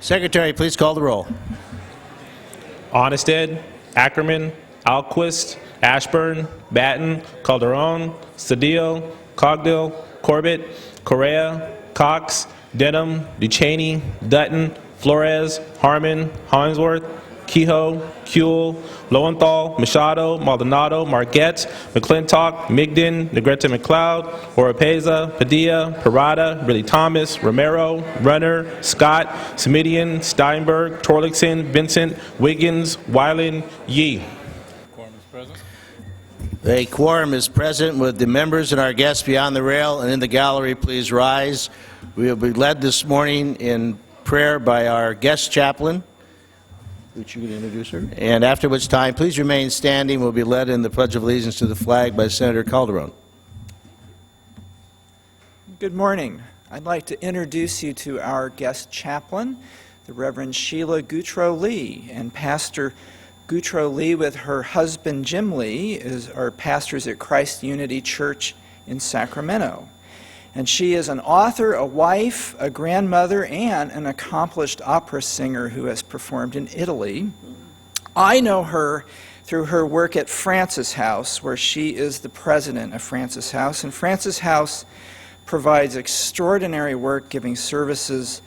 Secretary, please call the roll. Onnested, Ackerman, Alquist, Ashburn, Batten, Calderon, Cedillo, Cogdill, Corbett, Correa, Cox, Denham, Ducheney, Dutton, Flores, Harmon, Harnsworth, Kehoe, Kuehl, Lowenthal, Machado, Maldonado, Marquette, McClintock, Migden, Negrete McLeod, Oropeza, Padilla, Parada, Ridley Thomas, Romero, Runner, Scott, Semidian, Steinberg, Torlington, Vincent, Wiggins, Weiland, Yee. The quorum is present. Would the members and our guests beyond the rail and in the gallery please rise? We will be led this morning in prayer by our guest chaplain, which you can introduce her, and after which time, please remain standing. We'll be led in the Pledge of Allegiance to the flag by Senator Calderon. Good morning. I'd like to introduce you to our guest chaplain, the Reverend Sheila Goutreau Lee. And Pastor Goutreau Lee, with her husband Jim Lee, are pastors at Christ Unity Church in Sacramento. And she is an author, a wife, a grandmother, and an accomplished opera singer who has performed in Italy. I know her through her work at Francis House, where she is the president of Francis House. And Francis House provides extraordinary work, giving services,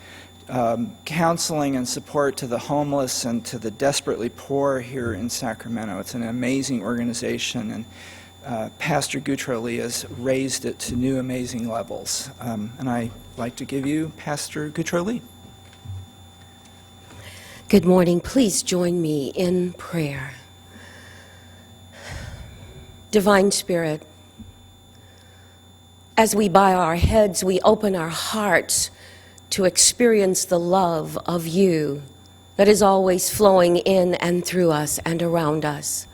counseling and support to the homeless and to the desperately poor here in Sacramento. It's an amazing organization, and Pastor Goutreau Lee has raised it to new amazing levels. And I'd like to give you Pastor Goutreau Lee. Good morning. Please join me in prayer. Divine Spirit, as we bow our heads, we open our hearts to experience the love of you that is always flowing in and through us and around us.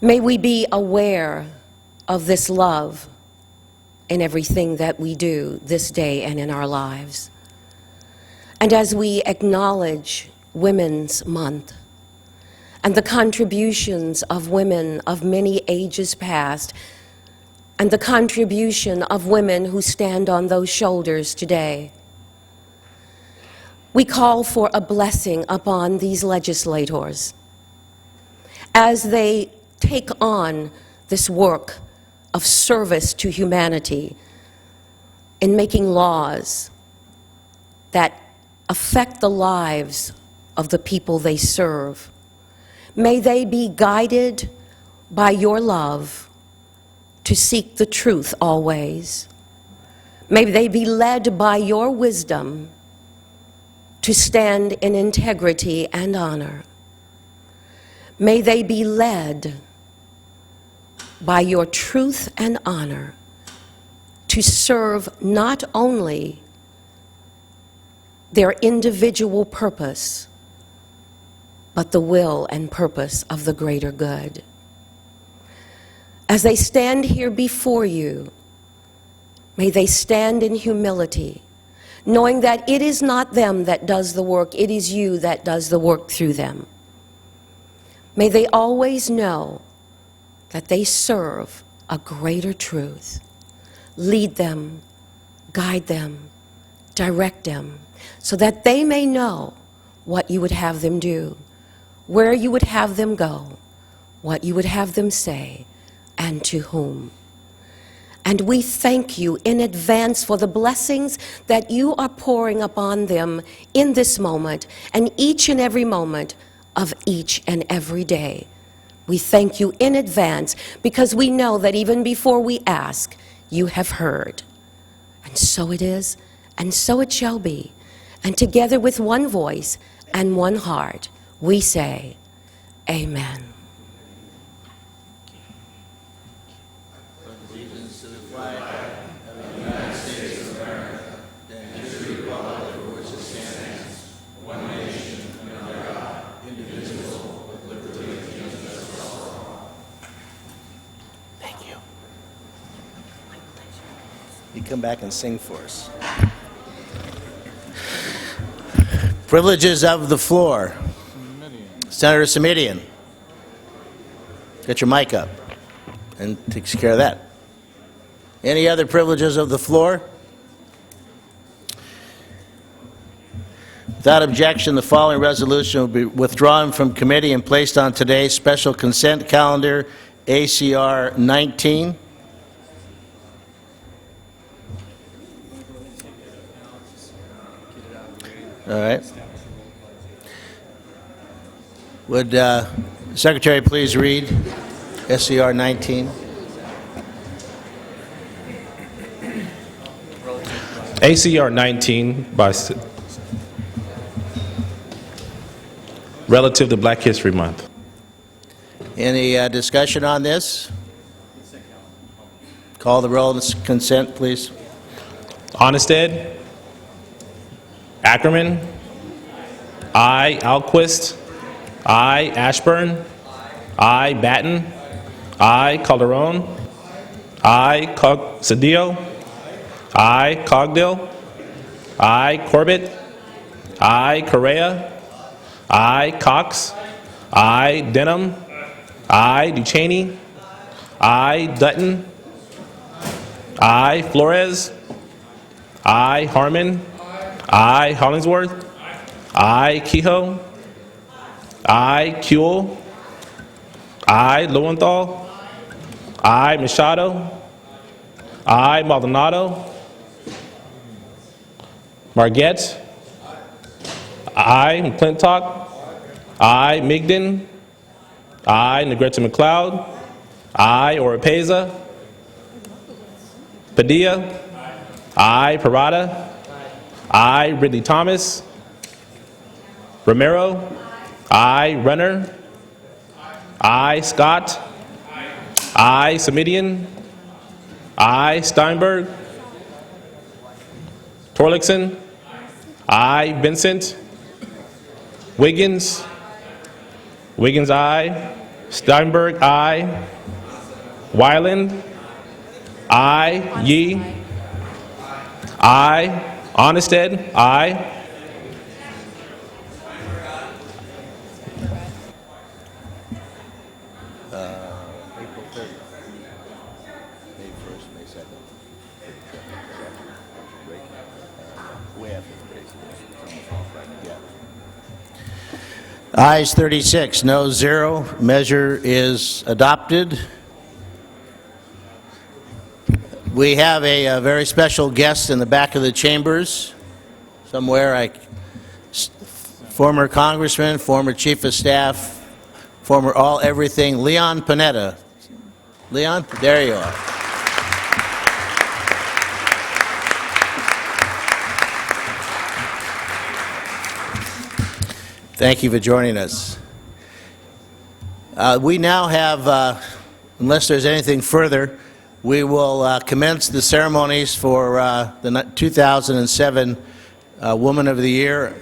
May we be aware of this love in everything that we do this day and in our lives. And as we acknowledge Women's Month and the contributions of women of many ages past, and the contribution of women who stand on those shoulders today, we call for a blessing upon these legislators as they take on this work of service to humanity in making laws that affect the lives of the people they serve. May they be guided by your love to seek the truth always. May they be led by your wisdom to stand in integrity and honor. May they be led by your truth and honor to serve not only their individual purpose, but the will and purpose of the greater good. As they stand here before you, may they stand in humility, knowing that it is not them that does the work, it is you that does the work through them. May they always know that they serve a greater truth. Lead them, guide them, direct them, so that they may know what you would have them do, where you would have them go, what you would have them say, and to whom. And we thank you in advance for the blessings that you are pouring upon them in this moment and each and every moment of each and every day. We thank you in advance because we know that even before we ask, you have heard. And so it is, and so it shall be. And together with one voice and one heart, we say, Amen. Allegiance to the flag of the United States of America and to the republic for which it stands, one nation under God, indivisible, with liberty and justice for all. Thank you. You come back and sing for us. Privileges of the floor. Senator Semidian, get your mic up and takes care of that. Any other privileges of the floor? Without objection, the following resolution will be withdrawn from committee and placed on today's special consent calendar, ACR 19. All right. Would Secretary please read SCR 19? ACR 19 relative to Black History Month. Any discussion on this? Call the roll and consent, please. Honested. Ackerman. I. Alquist. I. Ashburn. I. Batten. I. Calderon. I. Cedillo. I. Cogdill. I. Corbett. I. Correa. I. Cox. I. Denham. I. Duchaney. I. Dutton. I. Flores. I. Harmon. I. Hollingsworth. I. Kehoe. I. Kuehl. I. Lowenthal. I. Machado. I. Maldonado. Margette. I. McClintock. I. Migden. I. Negrete McLeod. I. Oropeza. Padilla. I. Parada. I. Ridley Thomas. Romero. I. Renner. I. Scott. I. Samidian. I. Steinberg. Torlakson. I. Vincent. Wiggins. Wiggins, I. Steinberg, I. Weiland. I. Yee. I. Honested, I. April 30th. May 1st, May 2nd. Way after the break. Ayes 36, no 0. Measure is adopted. We have a very special guest in the back of the chambers somewhere. Former congressman, former chief of staff, former all everything, Leon Panetta. Leon, there you are. Thank you for joining us. We now have, unless there's anything further, we will commence the ceremonies for the 2007 Woman of the Year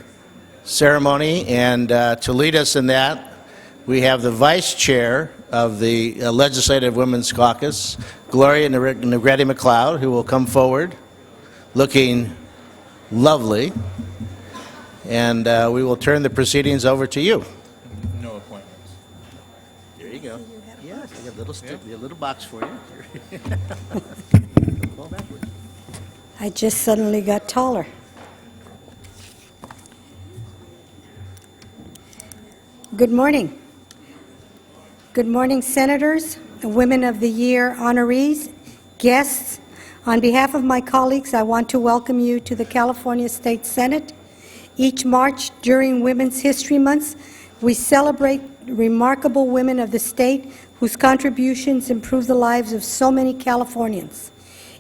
ceremony, and to lead us in that, we have the Vice Chair of the Legislative Women's Caucus, Gloria Negrete McLeod, who will come forward looking lovely, and we will turn the proceedings over to you. No appointments. There you go. Yes, I got a little box for you. Fall backwards. I just suddenly got taller. Good morning. Good morning, Senators, Women of the Year honorees, guests. On behalf of my colleagues, I want to welcome you to the California State Senate. Each March during Women's History Month, we celebrate remarkable women of the state whose contributions improve the lives of so many Californians.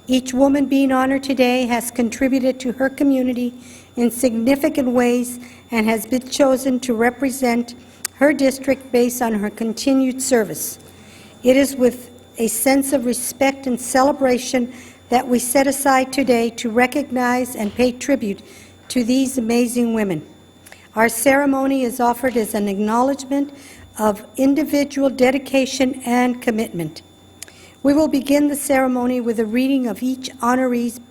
Each woman being honored today has contributed to her community in significant ways and has been chosen to represent her district based on her continued service. It is with a sense of respect and celebration that we set aside today to recognize and pay tribute to these amazing women. Our ceremony is offered as an acknowledgement of individual dedication and commitment. We will begin the ceremony with a reading of each honoree's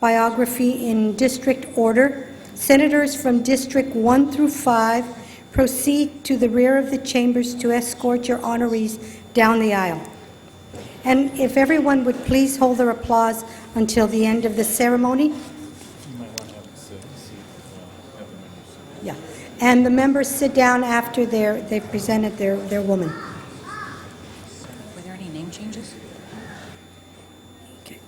biography in district order. Senators from District 1 through 5 proceed to the rear of the chambers to escort your honorees down the aisle. And if everyone would please hold their applause until the end of the ceremony. And the members sit down after they've presented their woman. Were there any name changes? Okay.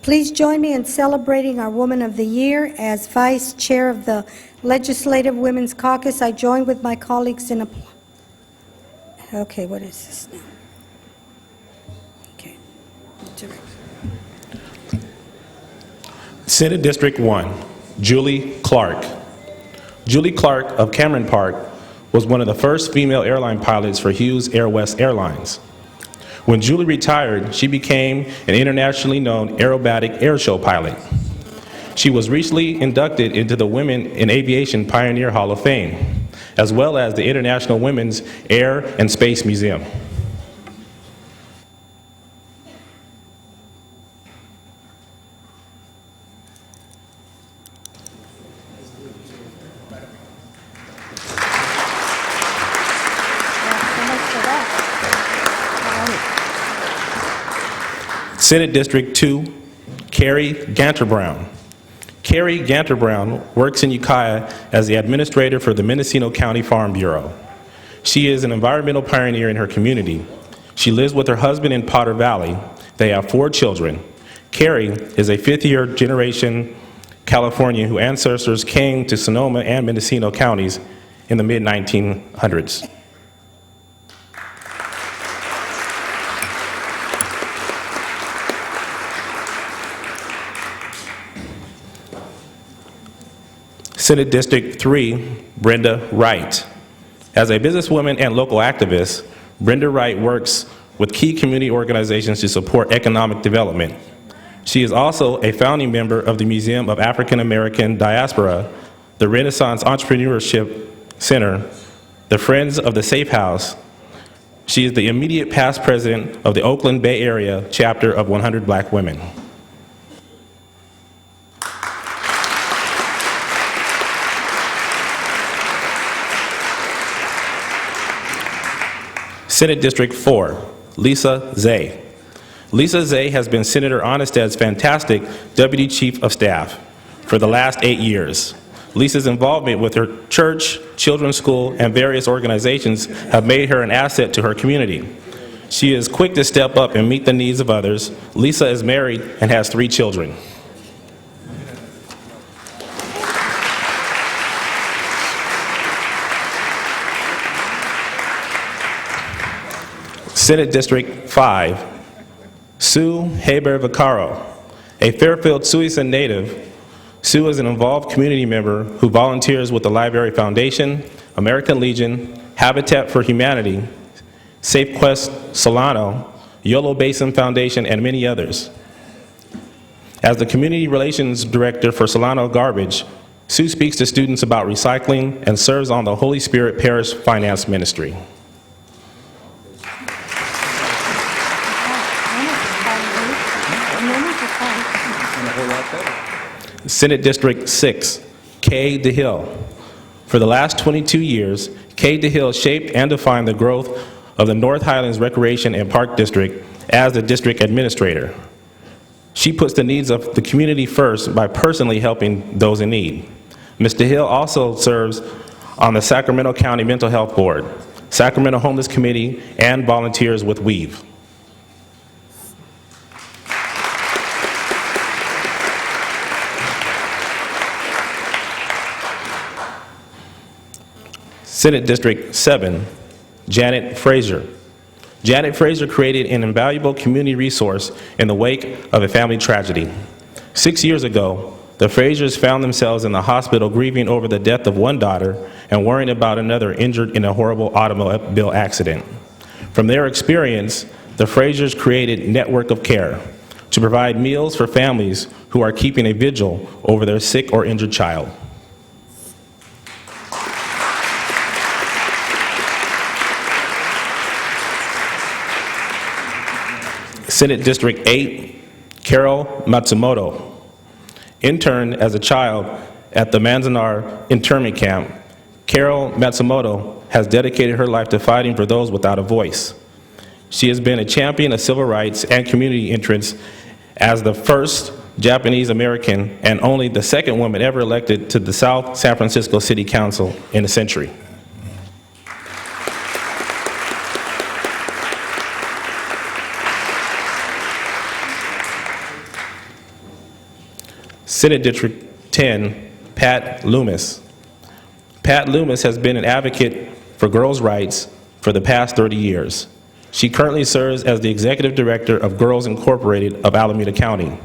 Please join me in celebrating our Woman of the Year. As Vice Chair of the Legislative Women's Caucus, I join with my colleagues in okay, what is this now? Okay. Senate District 1, Julie Clark. Julie Clark of Cameron Park was one of the first female airline pilots for Hughes Air West Airlines. When Julie retired, she became an internationally known aerobatic airshow pilot. She was recently inducted into the Women in Aviation Pioneer Hall of Fame, as well as the International Women's Air and Space Museum. Senate District 2, Carrie Ganter-Brown. Carrie Ganter-Brown works in Ukiah as the administrator for the Mendocino County Farm Bureau. She is an environmental pioneer in her community. She lives with her husband in Potter Valley. They have 4 children. Carrie is a fifth-year generation Californian whose ancestors came to Sonoma and Mendocino counties in the mid-1900s. Senate District 3, Brenda Wright. As a businesswoman and local activist, Brenda Wright works with key community organizations to support economic development. She is also a founding member of the Museum of African American Diaspora, the Renaissance Entrepreneurship Center, the Friends of the Safe House. She is the immediate past president of the Oakland Bay Area chapter of 100 Black Women. Senate District 4, Lisa Zay. Lisa Zay has been Senator Onestad's fantastic Deputy Chief of Staff for the last 8 years. Lisa's involvement with her church, children's school, and various organizations have made her an asset to her community. She is quick to step up and meet the needs of others. Lisa is married and has 3 children. Senate District 5, Sue Haber-Vaccaro. A Fairfield-Suisun native, Sue is an involved community member who volunteers with the Library Foundation, American Legion, Habitat for Humanity, Safe Quest Solano, Yolo Basin Foundation, and many others. As the Community Relations Director for Solano Garbage, Sue speaks to students about recycling and serves on the Holy Spirit Parish Finance Ministry. Senate District 6, Kay DeHill. For the last 22 years, Kay DeHill shaped and defined the growth of the North Highlands Recreation and Park District as the district administrator. She puts the needs of the community first by personally helping those in need. Ms. DeHill also serves on the Sacramento County Mental Health Board, Sacramento Homeless Committee, and volunteers with WEAVE. Senate District 7, Janet Frazier. Janet Frazier created an invaluable community resource in the wake of a family tragedy. 6 years ago, the Fraziers found themselves in the hospital grieving over the death of one daughter and worrying about another injured in a horrible automobile accident. From their experience, the Fraziers created Network of Care to provide meals for families who are keeping a vigil over their sick or injured child. Senate District 8, Carol Matsumoto. Interned as a child at the Manzanar internment camp, Carol Matsumoto has dedicated her life to fighting for those without a voice. She has been a champion of civil rights and community interests as the first Japanese American and only the second woman ever elected to the South San Francisco City Council in a century. Senate District 10, Pat Loomis. Pat Loomis has been an advocate for girls' rights for the past 30 years. She currently serves as the Executive Director of Girls Incorporated of Alameda County.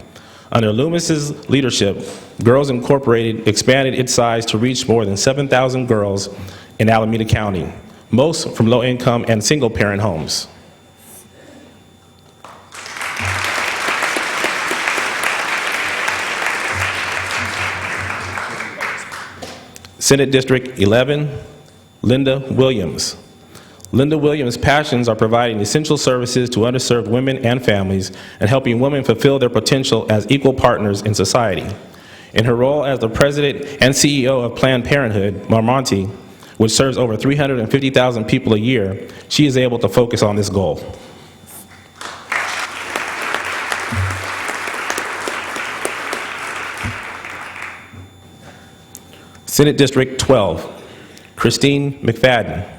Under Loomis's leadership, Girls Incorporated expanded its size to reach more than 7,000 girls in Alameda County, most from low-income and single-parent homes. Senate District 11, Linda Williams. Linda Williams' passions are providing essential services to underserved women and families and helping women fulfill their potential as equal partners in society. In her role as the president and CEO of Planned Parenthood, Marmonte, which serves over 350,000 people a year, she is able to focus on this goal. Senate District 12, Christine McFadden.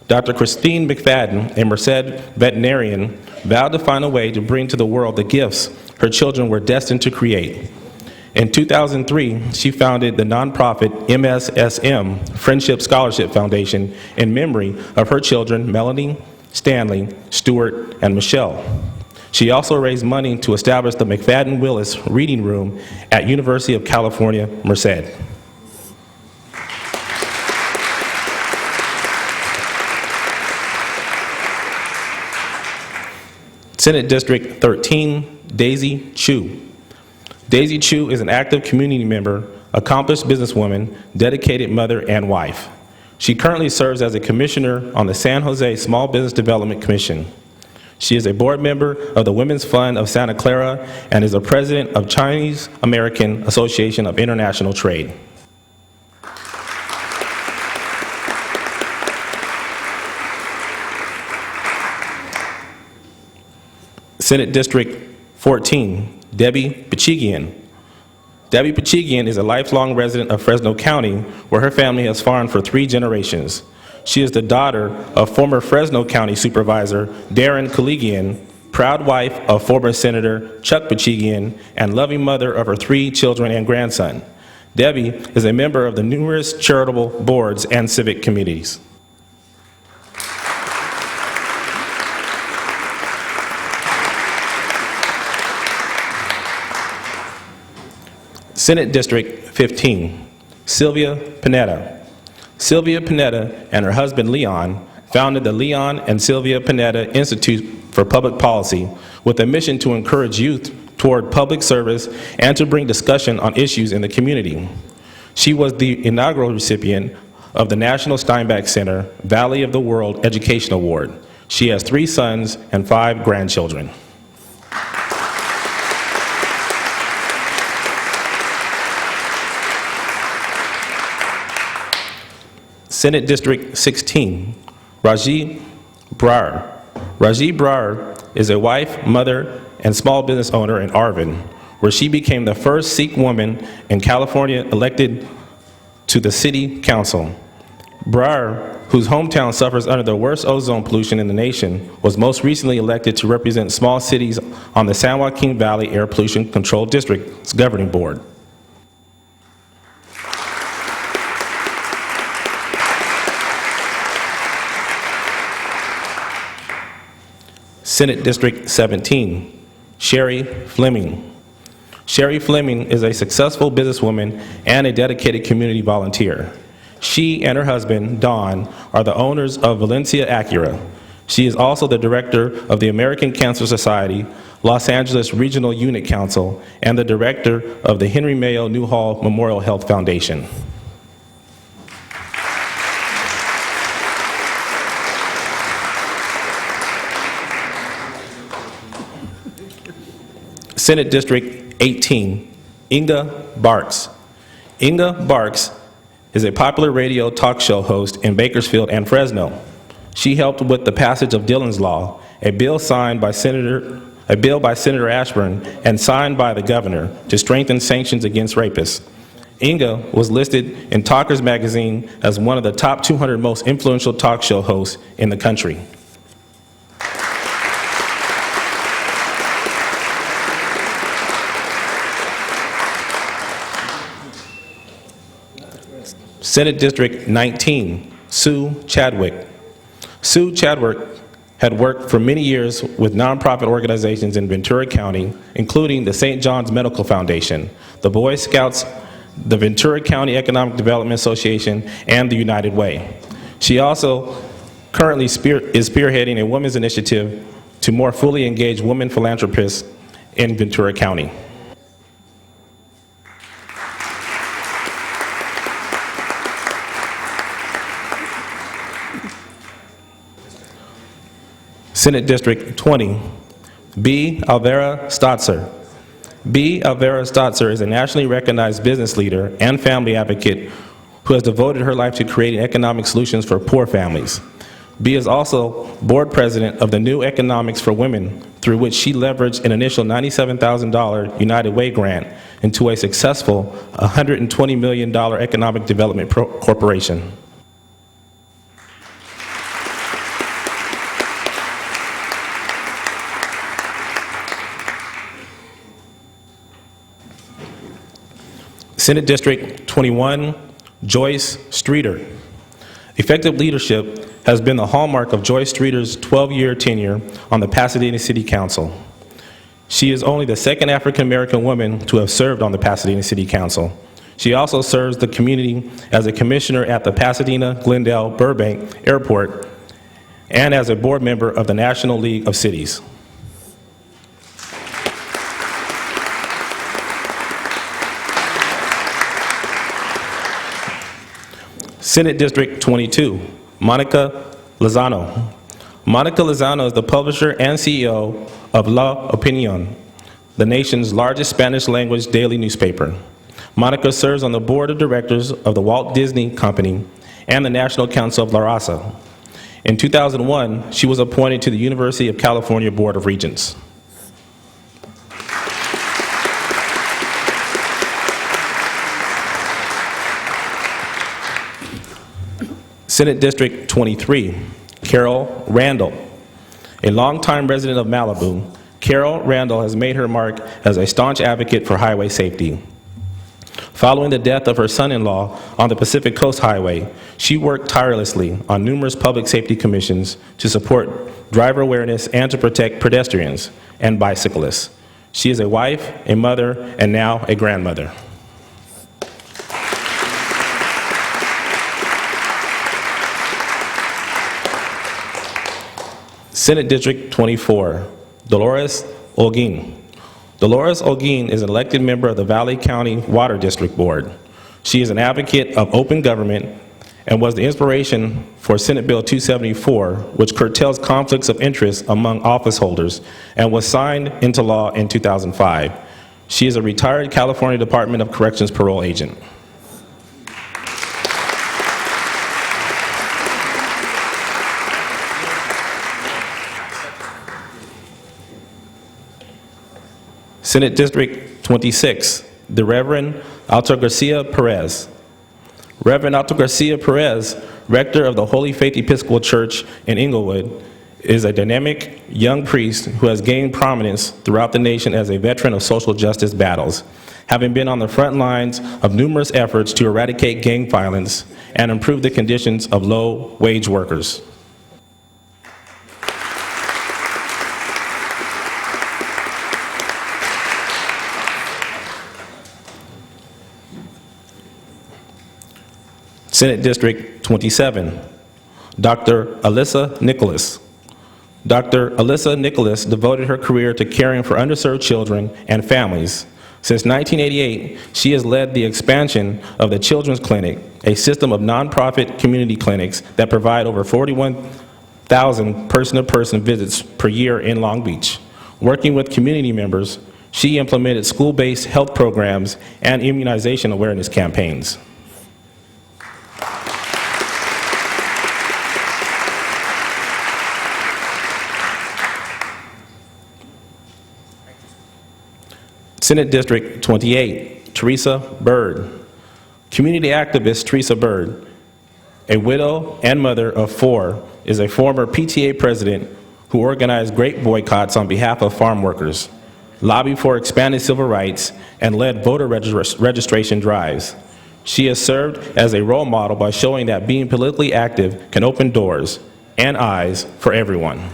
Dr. Christine McFadden, a Merced veterinarian, vowed to find a way to bring to the world the gifts her children were destined to create. In 2003, she founded the nonprofit MSSM Friendship Scholarship Foundation in memory of her children Melanie, Stanley, Stuart, and Michelle. She also raised money to establish the McFadden Willis Reading Room at University of California, Merced. Senate District 13, Daisy Chu. Daisy Chu is an active community member, accomplished businesswoman, dedicated mother, and wife. She currently serves as a commissioner on the San Jose Small Business Development Commission. She is a board member of the Women's Fund of Santa Clara and is the president of Chinese American Association of International Trade. Senate District 14, Debbie Pachigian. Debbie Pachigian is a lifelong resident of Fresno County, where her family has farmed for 3 generations. She is the daughter of former Fresno County Supervisor Darren Kaligian, proud wife of former Senator Chuck Pachigian, and loving mother of her 3 children and grandson. Debbie is a member of the numerous charitable boards and civic committees. Senate District 15, Sylvia Panetta. Sylvia Panetta and her husband Leon founded the Leon and Sylvia Panetta Institute for Public Policy with a mission to encourage youth toward public service and to bring discussion on issues in the community. She was the inaugural recipient of the National Steinbeck Center Valley of the World Education Award. She has 3 sons and 5 grandchildren. Senate District 16, Raji Brar. Raji Brar is a wife, mother, and small business owner in Arvin, where she became the first Sikh woman in California elected to the city council. Brar, whose hometown suffers under the worst ozone pollution in the nation, was most recently elected to represent small cities on the San Joaquin Valley Air Pollution Control District's governing board. Senate District 17, Sherry Fleming. Sherry Fleming is a successful businesswoman and a dedicated community volunteer. She and her husband, Don, are the owners of Valencia Acura. She is also the director of the American Cancer Society, Los Angeles Regional Unit Council, and the director of the Henry Mayo Newhall Memorial Health Foundation. Senate District 18, Inga Barks. Inga Barks is a popular radio talk show host in Bakersfield and Fresno. She helped with the passage of Dillon's Law, a bill signed by Senator a bill by Senator Ashburn and signed by the governor to strengthen sanctions against rapists. Inga was listed in Talkers magazine as one of the top 200 most influential talk show hosts in the country. Senate District 19, Sue Chadwick. Sue Chadwick had worked for many years with nonprofit organizations in Ventura County, including the St. John's Medical Foundation, the Boy Scouts, the Ventura County Economic Development Association, and the United Way. She also currently is spearheading a women's initiative to more fully engage women philanthropists in Ventura County. Senate District 20, B. Alvera Stotzer. B. Alvera Stotzer is a nationally recognized business leader and family advocate who has devoted her life to creating economic solutions for poor families. B is also board president of the New Economics for Women, through which she leveraged an initial $97,000 United Way grant into a successful $120 million economic development corporation. Senate District 21, Joyce Streeter. Effective leadership has been the hallmark of Joyce Streeter's 12-year tenure on the Pasadena City Council. She is only the second African-American woman to have served on the Pasadena City Council. She also serves the community as a commissioner at the Pasadena, Glendale, Burbank Airport, and as a board member of the National League of Cities. Senate District 22, Monica Lozano. Monica Lozano is the publisher and CEO of La Opinión, the nation's largest Spanish-language daily newspaper. Monica serves on the board of directors of the Walt Disney Company and the National Council of La Raza. In 2001, she was appointed to the University of California Board of Regents. Senate District 23, Carol Randall. A longtime resident of Malibu, Carol Randall has made her mark as a staunch advocate for highway safety. Following the death of her son-in-law on the Pacific Coast Highway, she worked tirelessly on numerous public safety commissions to support driver awareness and to protect pedestrians and bicyclists. She is a wife, a mother, and now a grandmother. Senate District 24, Dolores Holguin. Dolores Holguin is an elected member of the Valley County Water District Board. She is an advocate of open government and was the inspiration for Senate Bill 274, which curtails conflicts of interest among office holders and was signed into law in 2005. She is a retired California Department of Corrections parole agent. Senate District 26, the Reverend Alto Garcia Perez. Reverend Alto Garcia Perez, rector of the Holy Faith Episcopal Church in Inglewood, is a dynamic young priest who has gained prominence throughout the nation as a veteran of social justice battles, having been on the front lines of numerous efforts to eradicate gang violence and improve the conditions of low-wage workers. Senate District 27, Dr. Alyssa Nicholas. Dr. Alyssa Nicholas devoted her career to caring for underserved children and families. Since 1988, she has led the expansion of the Children's Clinic, a system of nonprofit community clinics that provide over 41,000 person-to-person visits per year in Long Beach. Working with community members, she implemented school-based health programs and immunization awareness campaigns. Senate District 28, Teresa Bird. Community activist Teresa Bird, a widow and mother of 4, is a former PTA president who organized great boycotts on behalf of farm workers, lobbied for expanded civil rights, and led voter registration drives. She has served as a role model by showing that being politically active can open doors and eyes for everyone.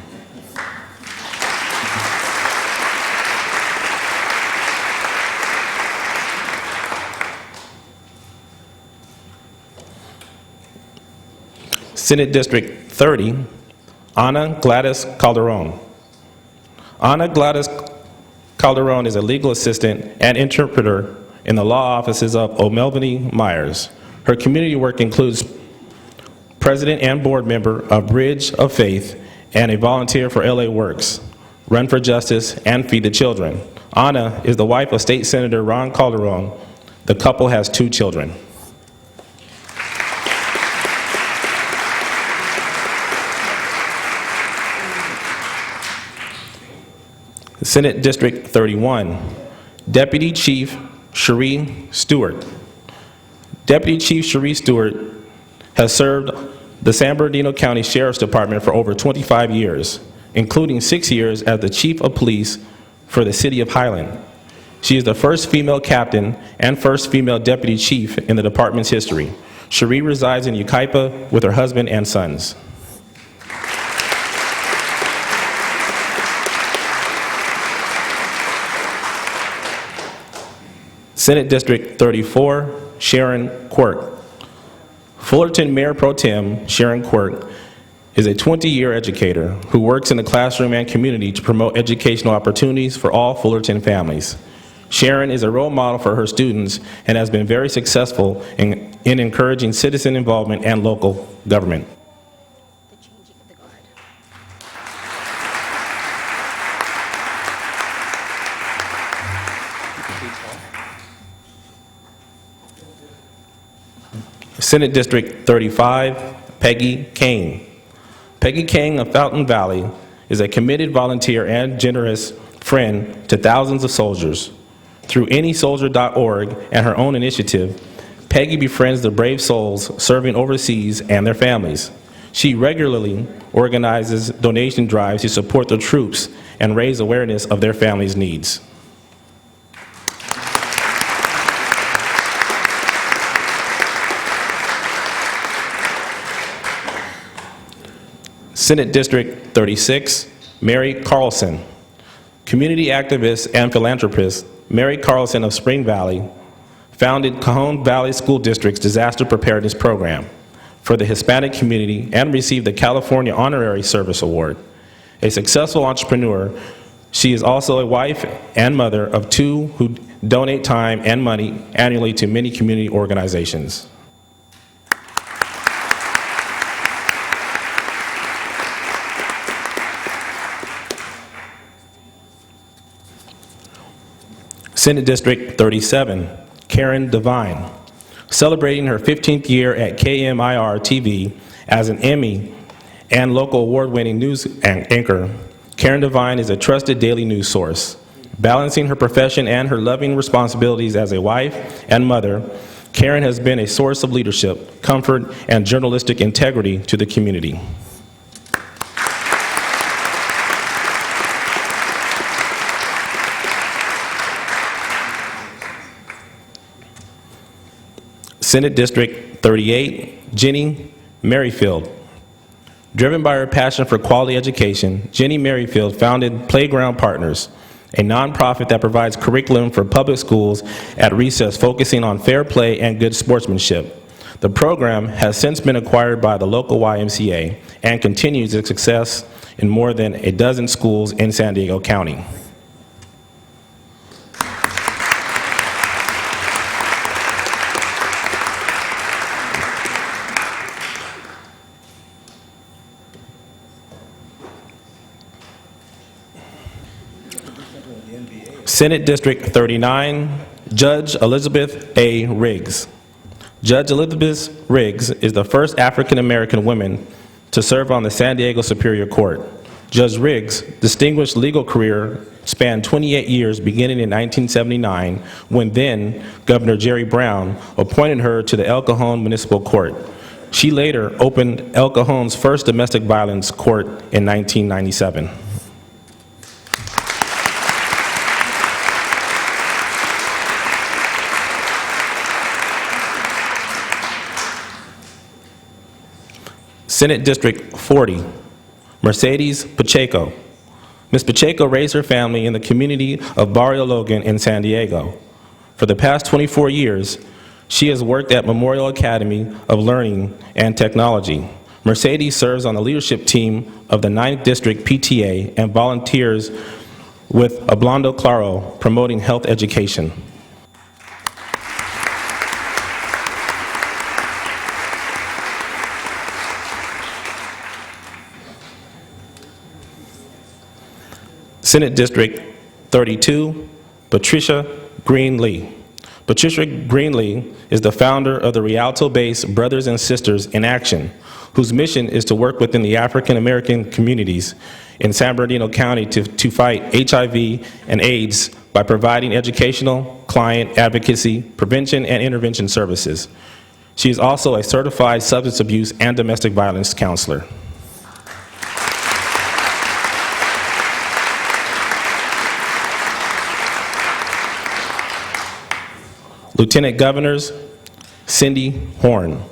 Senate District 30, Ana Gladys Calderon. Ana Gladys Calderon is a legal assistant and interpreter in the law offices of O'Melveny Myers. Her community work includes president and board member of Bridge of Faith and a volunteer for LA Works, Run for Justice, and Feed the Children. Ana is the wife of State Senator Ron Calderon. The couple has 2 children. Senate District 31, Deputy Chief Cherie Stewart. Deputy Chief Cherie Stewart has served the San Bernardino County Sheriff's Department for over 25 years, including 6 years as the Chief of Police for the City of Highland. She is the first female captain and first female deputy chief in the department's history. Cherie resides in Yucaipa with her husband and sons. Senate District 34, Sharon Quirk. Fullerton Mayor Pro Tem Sharon Quirk is a 20-year educator who works in the classroom and community to promote educational opportunities for all Fullerton families. Sharon is a role model for her students and has been very successful in encouraging citizen involvement and local government. Senate District 35, Peggy Kane. Peggy Kane of Fountain Valley is a committed volunteer and generous friend to thousands of soldiers. Through anysoldier.org and her own initiative, Peggy befriends the brave souls serving overseas and their families. She regularly organizes donation drives to support the troops and raise awareness of their families' needs. Senate District 36, Mary Carlson. Community activist and philanthropist Mary Carlson of Spring Valley founded Cajon Valley School District's Disaster Preparedness Program for the Hispanic community and received the California Honorary Service Award. A successful entrepreneur, she is also a wife and mother of 2 who donate time and money annually to many community organizations. Senate District 37, Karen Devine. Celebrating her 15th year at KMIR TV as an Emmy and local award-winning news anchor, Karen Devine is a trusted daily news source. Balancing her profession and her loving responsibilities as a wife and mother, Karen has been a source of leadership, comfort, and journalistic integrity to the community. Senate District 38, Jenny Merrifield. Driven by her passion for quality education, Jenny Merrifield founded Playground Partners, a nonprofit that provides curriculum for public schools at recess focusing on fair play and good sportsmanship. The program has since been acquired by the local YMCA and continues its success in more than a dozen schools in San Diego County. Senate District 39, Judge Elizabeth A. Riggs. Judge Elizabeth Riggs is the first African-American woman to serve on the San Diego Superior Court. Judge Riggs' distinguished legal career spanned 28 years beginning in 1979 when then Governor Jerry Brown appointed her to the El Cajon Municipal Court. She later opened El Cajon's first domestic violence court in 1997. Senate District 40, Mercedes Pacheco. Ms. Pacheco raised her family in the community of Barrio Logan in San Diego. For the past 24 years, she has worked at Memorial Academy of Learning and Technology. Mercedes serves on the leadership team of the 9th District PTA and volunteers with Hablando Claro, promoting health education. Senate District 32, Patricia Green Lee. Patricia Green Lee is the founder of the Rialto-based Brothers and Sisters in Action, whose mission is to work within the African American communities in San Bernardino County to fight HIV and AIDS by providing educational, client advocacy, prevention, and intervention services. She is also a certified substance abuse and domestic violence counselor. Lieutenant Governors Cindy Horn.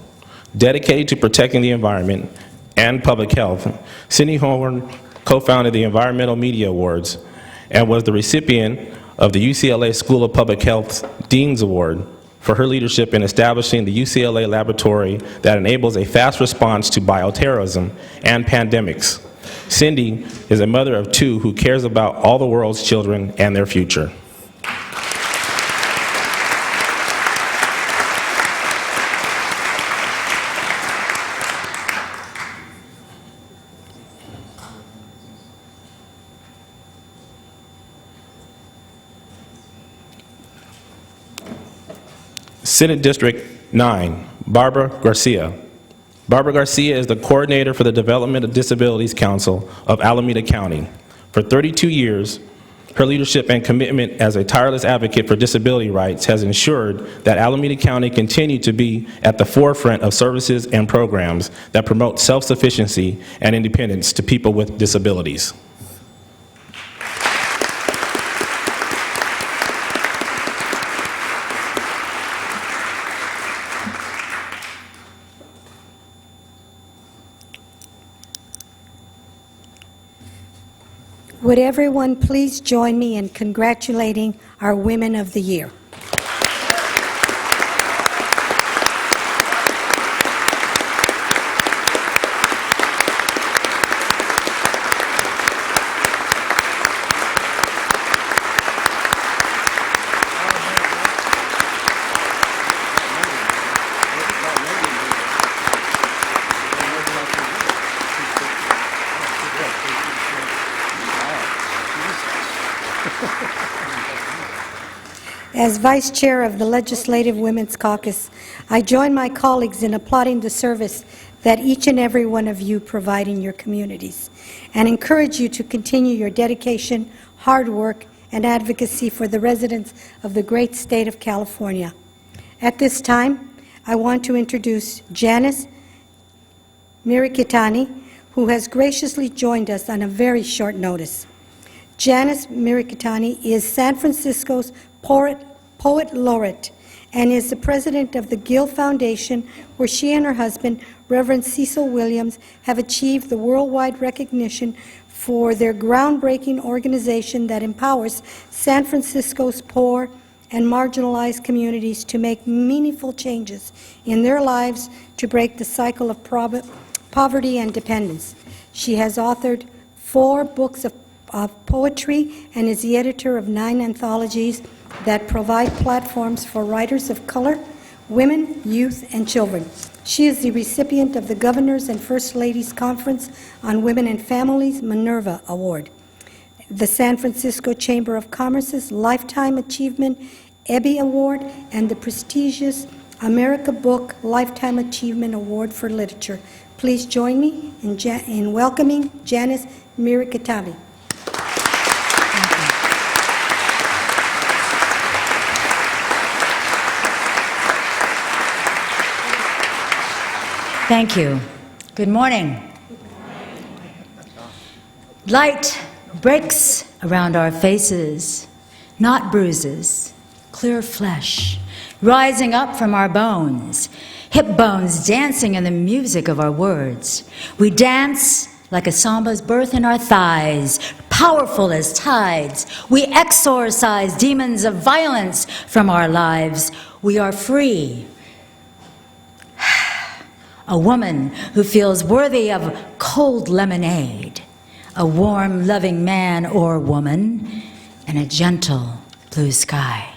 Dedicated to protecting the environment and public health, Cindy Horn co-founded the Environmental Media Awards and was the recipient of the UCLA School of Public Health Dean's Award for her leadership in establishing the UCLA laboratory that enables a fast response to bioterrorism and pandemics. Cindy is a mother of 2 who cares about all the world's children and their future. Senate District 9, Barbara Garcia. Barbara Garcia is the coordinator for the Development of Disabilities Council of Alameda County. For 32 years, her leadership and commitment as a tireless advocate for disability rights has ensured that Alameda County continue to be at the forefront of services and programs that promote self-sufficiency and independence to people with disabilities. Would everyone please join me in congratulating our Women of the Year? As Vice Chair of the Legislative Women's Caucus, I join my colleagues in applauding the service that each and every one of you provide in your communities and encourage you to continue your dedication, hard work, and advocacy for the residents of the great state of California. At this time, I want to introduce Janice Mirikitani, who has graciously joined us on a very short notice. Janice Mirikitani is San Francisco's Poet Laureate and is the president of the Gill Foundation, where she and her husband, Reverend Cecil Williams, have achieved the worldwide recognition for their groundbreaking organization that empowers San Francisco's poor and marginalized communities to make meaningful changes in their lives to break the cycle of poverty and dependence. She has authored 4 books of poetry and is the editor of 9 anthologies that provide platforms for writers of color, women, youth, and children. She is the recipient of the Governors and First Ladies Conference on Women and Families Minerva Award, the San Francisco Chamber of Commerce's Lifetime Achievement Ebby Award, and the prestigious America Book Lifetime Achievement Award for Literature. Please join me in welcoming Janice Mirikitani. Thank you. Thank you. Good morning. Light breaks around our faces, not bruises, clear flesh, rising up from our bones, hip bones dancing in the music of our words. We dance like a samba's birth in our thighs, powerful as tides. We exorcise demons of violence from our lives. We are free. A woman who feels worthy of cold lemonade, a warm, loving man or woman, and a gentle blue sky.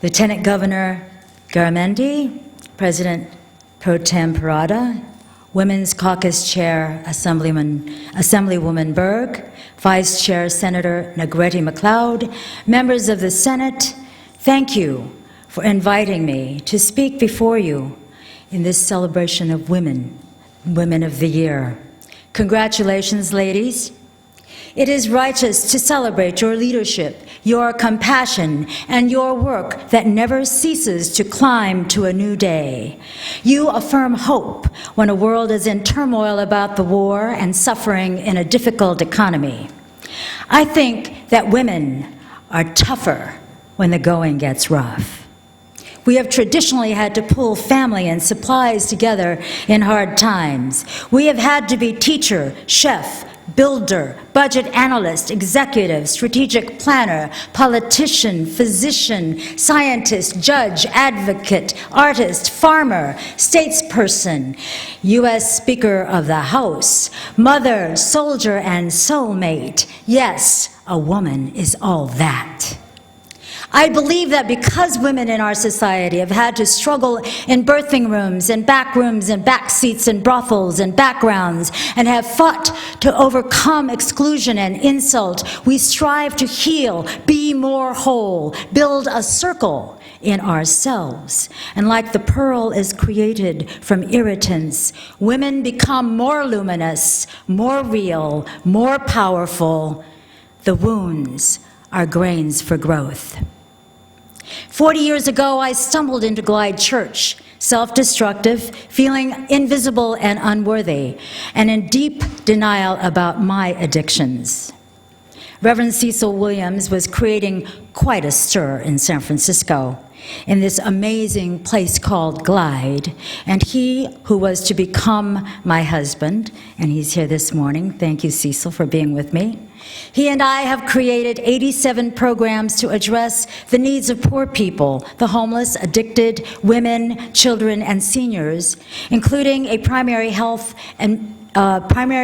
Lieutenant Governor Garamendi, President Pro Tem Parada, Women's Caucus Chair Assemblywoman Berg, Vice Chair Senator Negrete McLeod, members of the Senate, thank you for inviting me to speak before you in this celebration of women, Women of the Year. Congratulations, ladies. It is righteous to celebrate your leadership, your compassion, and your work that never ceases to climb to a new day. You affirm hope when a world is in turmoil about the war and suffering in a difficult economy. I think that women are tougher when the going gets rough. We have traditionally had to pull family and supplies together in hard times. We have had to be teacher, chef, builder, budget analyst, executive, strategic planner, politician, physician, scientist, judge, advocate, artist, farmer, statesperson, U.S. Speaker of the House, mother, soldier, and soulmate. Yes, a woman is all that. I believe that because women in our society have had to struggle in birthing rooms and back rooms and back seats and brothels and backgrounds and have fought to overcome exclusion and insult, we strive to heal, be more whole, build a circle in ourselves. And like the pearl is created from irritants, women become more luminous, more real, more powerful. The wounds are grains for growth. 40 years ago, I stumbled into Glide Church, self-destructive, feeling invisible and unworthy, and in deep denial about my addictions. Reverend Cecil Williams was creating quite a stir in San Francisco, in this amazing place called Glide, and he who was to become my husband, and he's here this morning, thank you, Cecil, for being with me. He and I have created 87 programs to address the needs of poor people, the homeless, addicted, women, children, and seniors, including a primary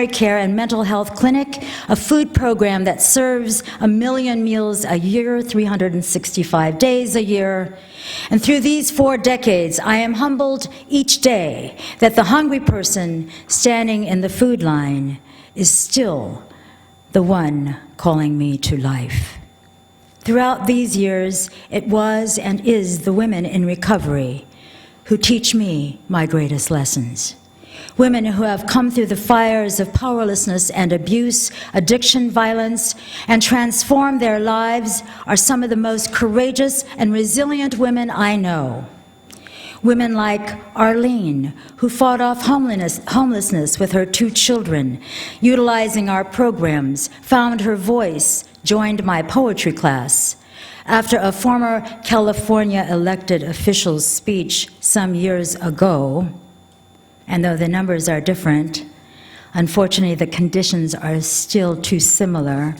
care and mental health clinic, a food program that serves 1 million meals a year, 365 days a year. And through these 4 decades, I am humbled each day that the hungry person standing in the food line is still the one calling me to life. Throughout these years, it was and is the women in recovery who teach me my greatest lessons. Women who have come through the fires of powerlessness and abuse, addiction, violence, and transformed their lives are some of the most courageous and resilient women I know. Women like Arlene, who fought off homelessness with her 2 children, utilizing our programs, found her voice, joined my poetry class. After a former California elected official's speech some years ago, and though the numbers are different, unfortunately the conditions are still too similar.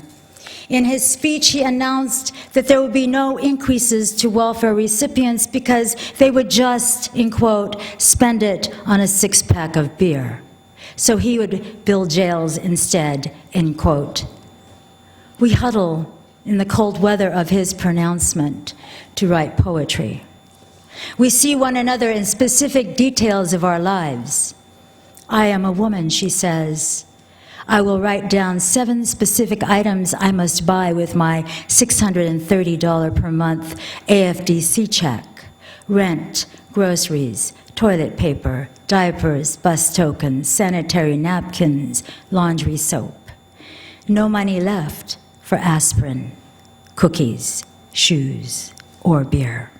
In his speech, he announced that there would be no increases to welfare recipients because they would just, in quote, spend it on a 6-pack of beer. So he would build jails instead, end quote. We huddle in the cold weather of his pronouncement to write poetry. We see one another in specific details of our lives. I am a woman, she says. I will write down 7 specific items I must buy with my $630 per month AFDC check. Rent, groceries, toilet paper, diapers, bus tokens, sanitary napkins, laundry soap. No money left for aspirin, cookies, shoes, or beer.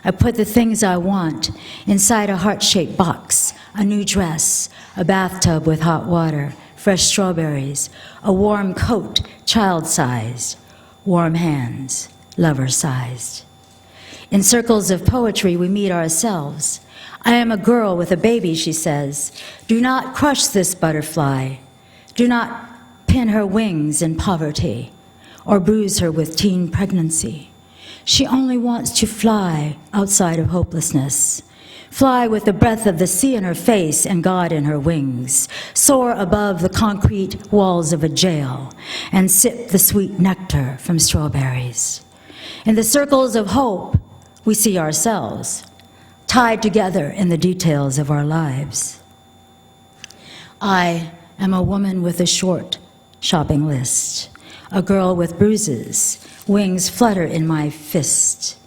I put the things I want inside a heart-shaped box, a new dress, a bathtub with hot water, fresh strawberries, a warm coat, child-sized, warm hands, lover-sized. In circles of poetry, we meet ourselves. I am a girl with a baby, she says. Do not crush this butterfly. Do not pin her wings in poverty or bruise her with teen pregnancy. She only wants to fly outside of hopelessness. Fly with the breath of the sea in her face and God in her wings. Soar above the concrete walls of a jail and sip the sweet nectar from strawberries. In the circles of hope, we see ourselves, tied together in the details of our lives. I am a woman with a short shopping list, a girl with bruises, wings flutter in my fist.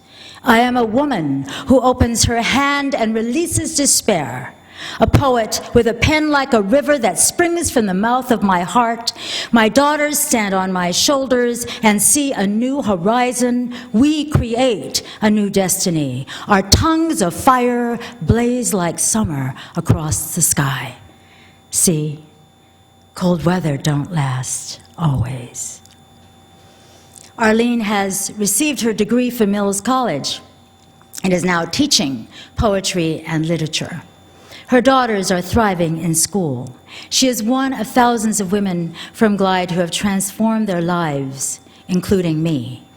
I am a woman who opens her hand and releases despair, a poet with a pen like a river that springs from the mouth of my heart. My daughters stand on my shoulders and see a new horizon. We create a new destiny. Our tongues of fire blaze like summer across the sky. See, cold weather don't last always. Arlene has received her degree from Mills College and is now teaching poetry and literature. Her daughters are thriving in school. She is one of thousands of women from Glide who have transformed their lives, including me.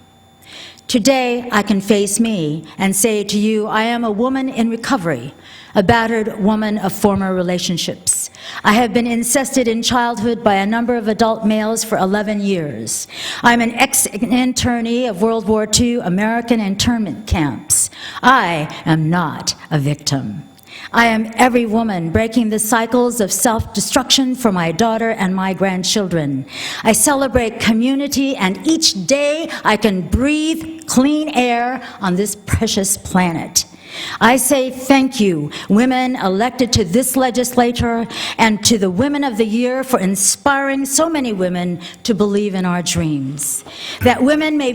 Today, I can face me and say to you, I am a woman in recovery, a battered woman of former relationships. I have been incested in childhood by a number of adult males for 11 years. I'm an ex-internee of World War II American internment camps. I am not a victim. I am every woman breaking the cycles of self-destruction for my daughter and my grandchildren. I celebrate community, and each day I can breathe clean air on this precious planet. I say thank you, women elected to this legislature, and to the Women of the Year for inspiring so many women to believe in our dreams. That women may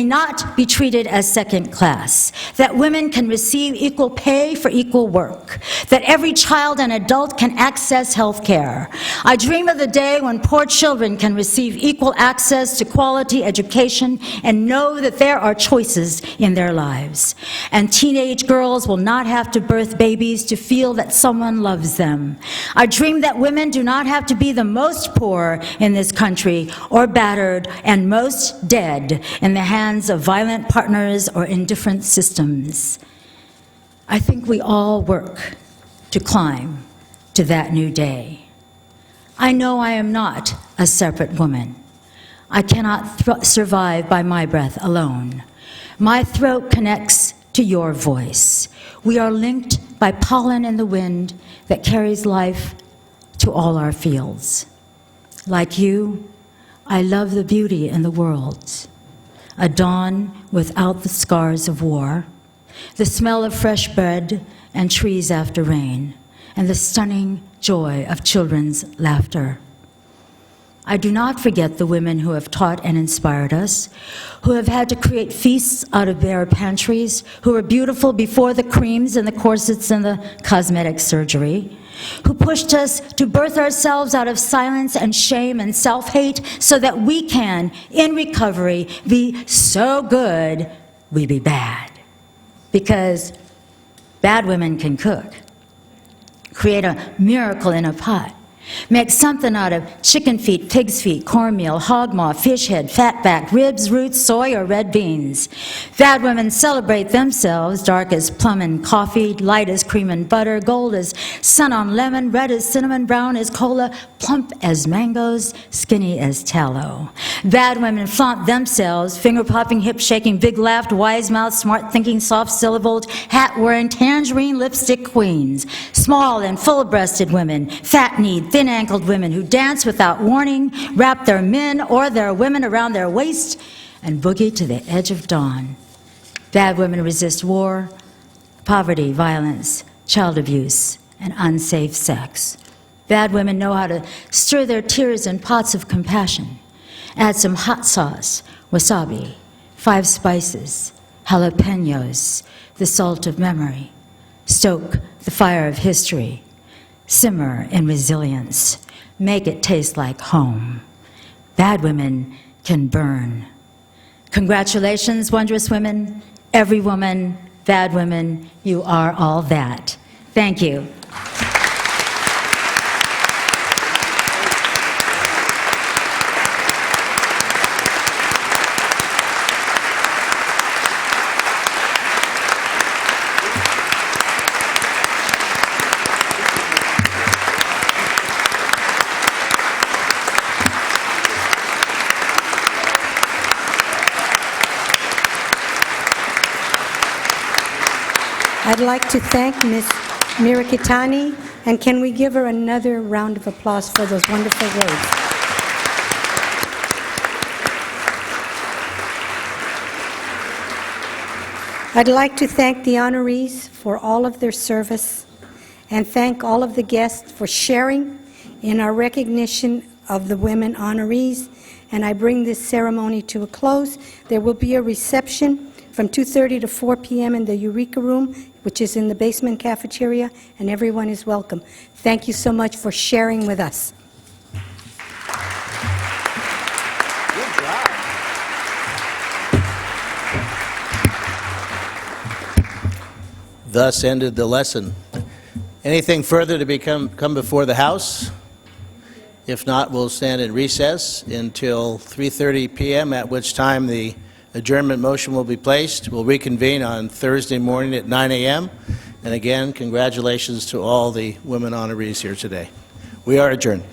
not be treated as second class, that women can receive equal pay for equal work, that every child and adult can access health care. I dream of the day when poor children can receive equal access to quality education and know that there are choices in their lives. And teenage girls will not have to birth babies to feel that someone loves them. I dream that women do not have to be the most poor in this country or battered and most dead in the hands of violent partners or indifferent systems. I think we all work to climb to that new day. I know I am not a separate woman. I cannot survive by my breath alone. My throat connects to your voice. We are linked by pollen in the wind that carries life to all our fields. Like you, I love the beauty in the world. A dawn without the scars of war, the smell of fresh bread and trees after rain, and the stunning joy of children's laughter. I do not forget the women who have taught and inspired us, who have had to create feasts out of bare pantries, who were beautiful before the creams and the corsets and the cosmetic surgery, who pushed us to birth ourselves out of silence and shame and self-hate so that we can, in recovery, be so good we be bad. Because bad women can cook, create a miracle in a pot, make something out of chicken feet, pig's feet, cornmeal, hog maw, fish head, fat back, ribs, roots, soy, or red beans. Bad women celebrate themselves, dark as plum and coffee, light as cream and butter, gold as sun on lemon, red as cinnamon, brown as cola, plump as mangoes, skinny as tallow. Bad women flaunt themselves, finger-popping, hip-shaking, big-laughed, wise-mouthed, smart-thinking, soft-syllabled, hat-wearing, tangerine lipstick queens. Small and full-breasted women, fat-kneed, thin-ankled women who dance without warning, wrap their men or their women around their waist, and boogie to the edge of dawn. Bad women resist war, poverty, violence, child abuse, and unsafe sex. Bad women know how to stir their tears in pots of compassion. Add some hot sauce, wasabi, 5 spices, Jalapenos, the salt of memory. Stoke the fire of history. Simmer in resilience. Make it taste like home. Bad women can burn. Congratulations, wondrous women. Every woman, bad women, you are all that. Thank you. I'd like to thank Ms. Mirikitani, and can we give her another round of applause for those wonderful words? I'd like to thank the honorees for all of their service, and thank all of the guests for sharing in our recognition of the women honorees. And I bring this ceremony to a close. There will be a reception from 2:30 to 4 p.m. in the Eureka Room, which is in the basement cafeteria, and everyone is welcome. Thank you so much for sharing with us. Good job. Thus ended the lesson. Anything further to come before the House? If not, we'll stand in recess until 3:30 p.m., at which time the adjournment motion will be placed. We'll reconvene on Thursday morning at 9 a.m. And again, congratulations to all the women honorees here today. We are adjourned.